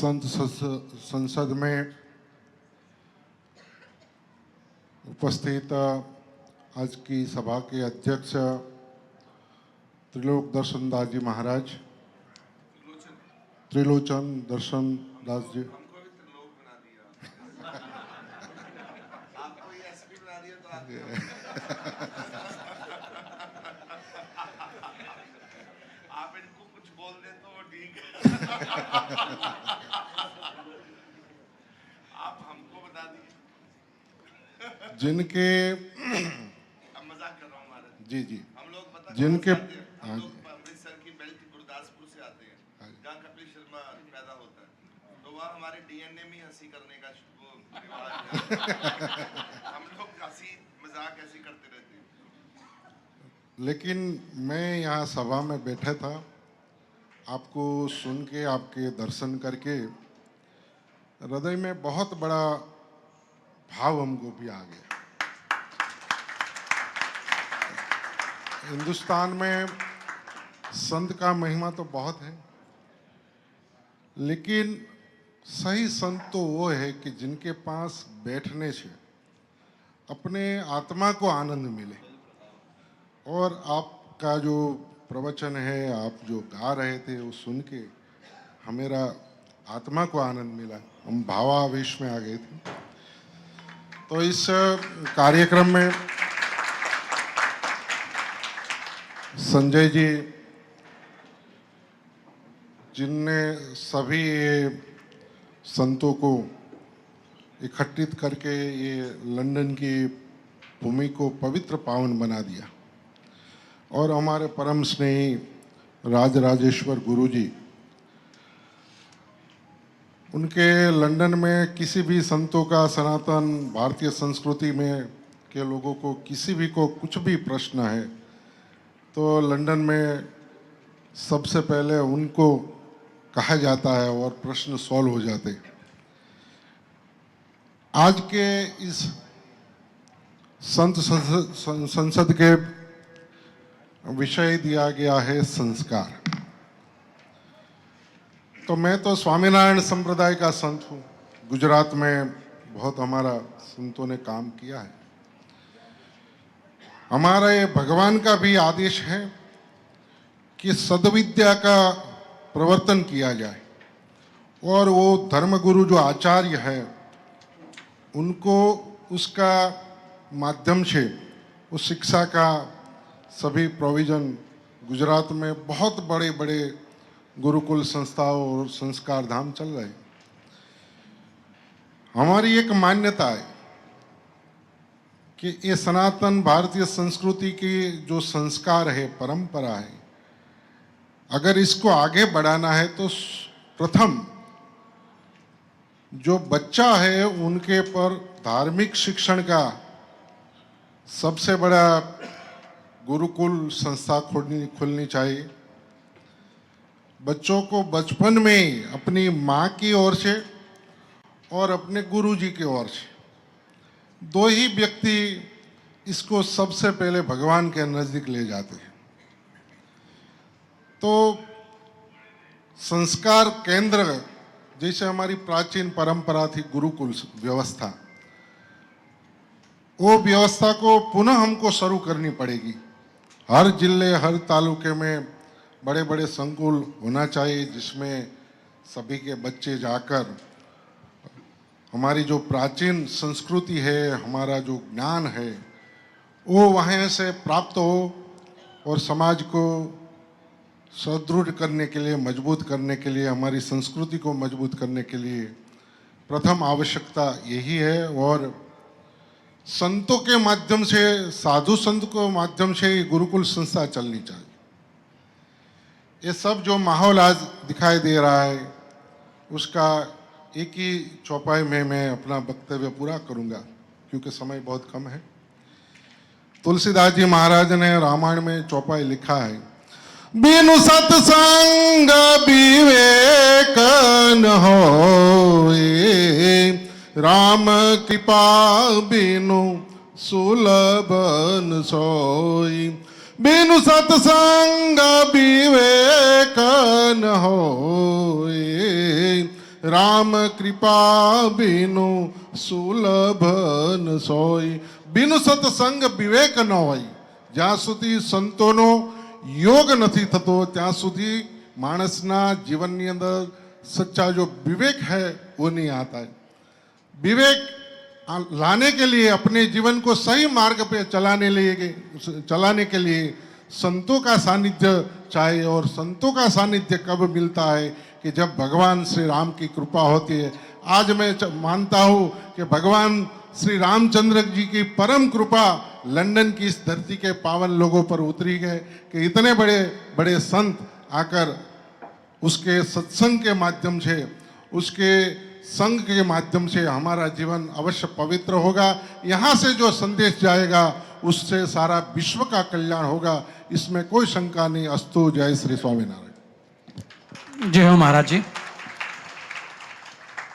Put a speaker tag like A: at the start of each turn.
A: संत संसद में उपस्थित आज की सभा के अध्यक्ष त्रिलोक दर्शन दास जी महाराज, त्रिलोचन दर्शन दास जी,
B: आप इनको कुछ बोल दे तो ठीक है। आप हमको बता दीजिए।
A: जिनके
B: अब मजाक कर रहा हूँ महाराज
A: जी जी
B: हम लोग पता
A: जिनके
B: हम लोग अमृतसर की बेल्ट गुरदासपुर से आते हैं जहाँ कपिल शर्मा पैदा होता है, तो वहाँ हमारे डीएनए में हंसी करने का वो रिवाज है। हम लोग हंसी मजाक ऐसे करते रहते हैं।
A: लेकिन मैं यहाँ सभा में बैठा था, आपको सुन के, आपके दर्शन करके हृदय में बहुत बड़ा भाव हमको भी आ गया। हिंदुस्तान में संत का महिमा तो बहुत है, लेकिन सही संत तो वो है कि जिनके पास बैठने से अपने आत्मा को आनंद मिले। और आपका जो प्रवचन है, आप जो गा रहे थे, वो सुन के हमेरा आत्मा को आनंद मिला, हम भावावेश में आ गए थे। तो इस कार्यक्रम में संजय जी, जिनने सभी ये संतों को इकट्ठित करके ये लंदन की भूमि को पवित्र पावन बना दिया, और हमारे परम स्नेही राजराजेश्वर गुरु जी, उनके लंदन में किसी भी संतों का, सनातन भारतीय संस्कृति में के लोगों को किसी भी को कुछ भी प्रश्न है तो लंदन में सबसे पहले उनको कहा जाता है और प्रश्न सॉल्व हो जाते। आज के इस संत संसद के विषय दिया गया है संस्कार। तो मैं तो स्वामीनारायण संप्रदाय का संत हूँ, गुजरात में बहुत हमारा संतों ने काम किया है। हमारा ये भगवान का भी आदेश है कि सद्विद्या का प्रवर्तन किया जाए, और वो धर्मगुरु जो आचार्य है उनको उसका माध्यम से उस शिक्षा का सभी प्रोविजन गुजरात में बहुत बड़े बड़े गुरुकुल संस्थाओं और संस्कार धाम चल रहे हैं। हमारी एक मान्यता है कि ये सनातन भारतीय संस्कृति की जो संस्कार है, परंपरा है, अगर इसको आगे बढ़ाना है तो प्रथम जो बच्चा है उनके पर धार्मिक शिक्षण का सबसे बड़ा गुरुकुल संस्था खुलनी चाहिए। बच्चों को बचपन में ही अपनी माँ की ओर से और अपने गुरु जी की ओर से, दो ही व्यक्ति इसको सबसे पहले भगवान के नजदीक ले जाते हैं। तो संस्कार केंद्र, जैसे हमारी प्राचीन परंपरा थी गुरुकुल व्यवस्था, वो व्यवस्था को पुनः हमको शुरू करनी पड़ेगी। हर जिले, हर तालुके में बड़े बड़े संकुल होना चाहिए, जिसमें सभी के बच्चे जाकर हमारी जो प्राचीन संस्कृति है, हमारा जो ज्ञान है, वो वहाँ से प्राप्त हो और समाज को सुदृढ़ करने के लिए, मजबूत करने के लिए, हमारी संस्कृति को मजबूत करने के लिए प्रथम आवश्यकता यही है। और संतों के माध्यम से, साधु संत के माध्यम से गुरुकुल संस्था चलनी चाहिए। ये सब जो माहौल आज दिखाई दे रहा है, उसका एक ही चौपाई में मैं अपना वक्तव्य पूरा करूंगा, क्योंकि समय बहुत कम है। तुलसीदास जी महाराज ने रामायण में चौपाई लिखा है, बिनु सत्संग विवेक न होए, राम कृपा बिनु सुलभ न सोई। बिनु सत्संग विवेक न होए, राम कृपा बिनु सुलभ न सोई। बिनु सत्संग विवेक न होय। જ્યાં સુધી સંતોનો યોગ નથી થતો ત્યાં સુધી માણસના જીવનની અંદર सच्चा जो विवेक है वो नहीं आता है। विवेक लाने के लिए, अपने जीवन को सही मार्ग पे चलाने के लिए संतों का सानिध्य चाहिए। और संतों का सानिध्य कब मिलता है कि जब भगवान श्री राम की कृपा होती है। आज मैं मानता हूँ कि भगवान श्री रामचंद्र जी की परम कृपा लंदन की इस धरती के पावन लोगों पर उतरी है कि इतने बड़े बड़े संत आकर उसके सत्संग के माध्यम से, उसके संग के माध्यम से हमारा जीवन अवश्य पवित्र होगा। यहाँ से जो संदेश जाएगा उससे सारा विश्व का कल्याण होगा, इसमें कोई शंका नहीं। अस्तु। जय श्री स्वामीनारायण।
C: जय हो महाराज जी।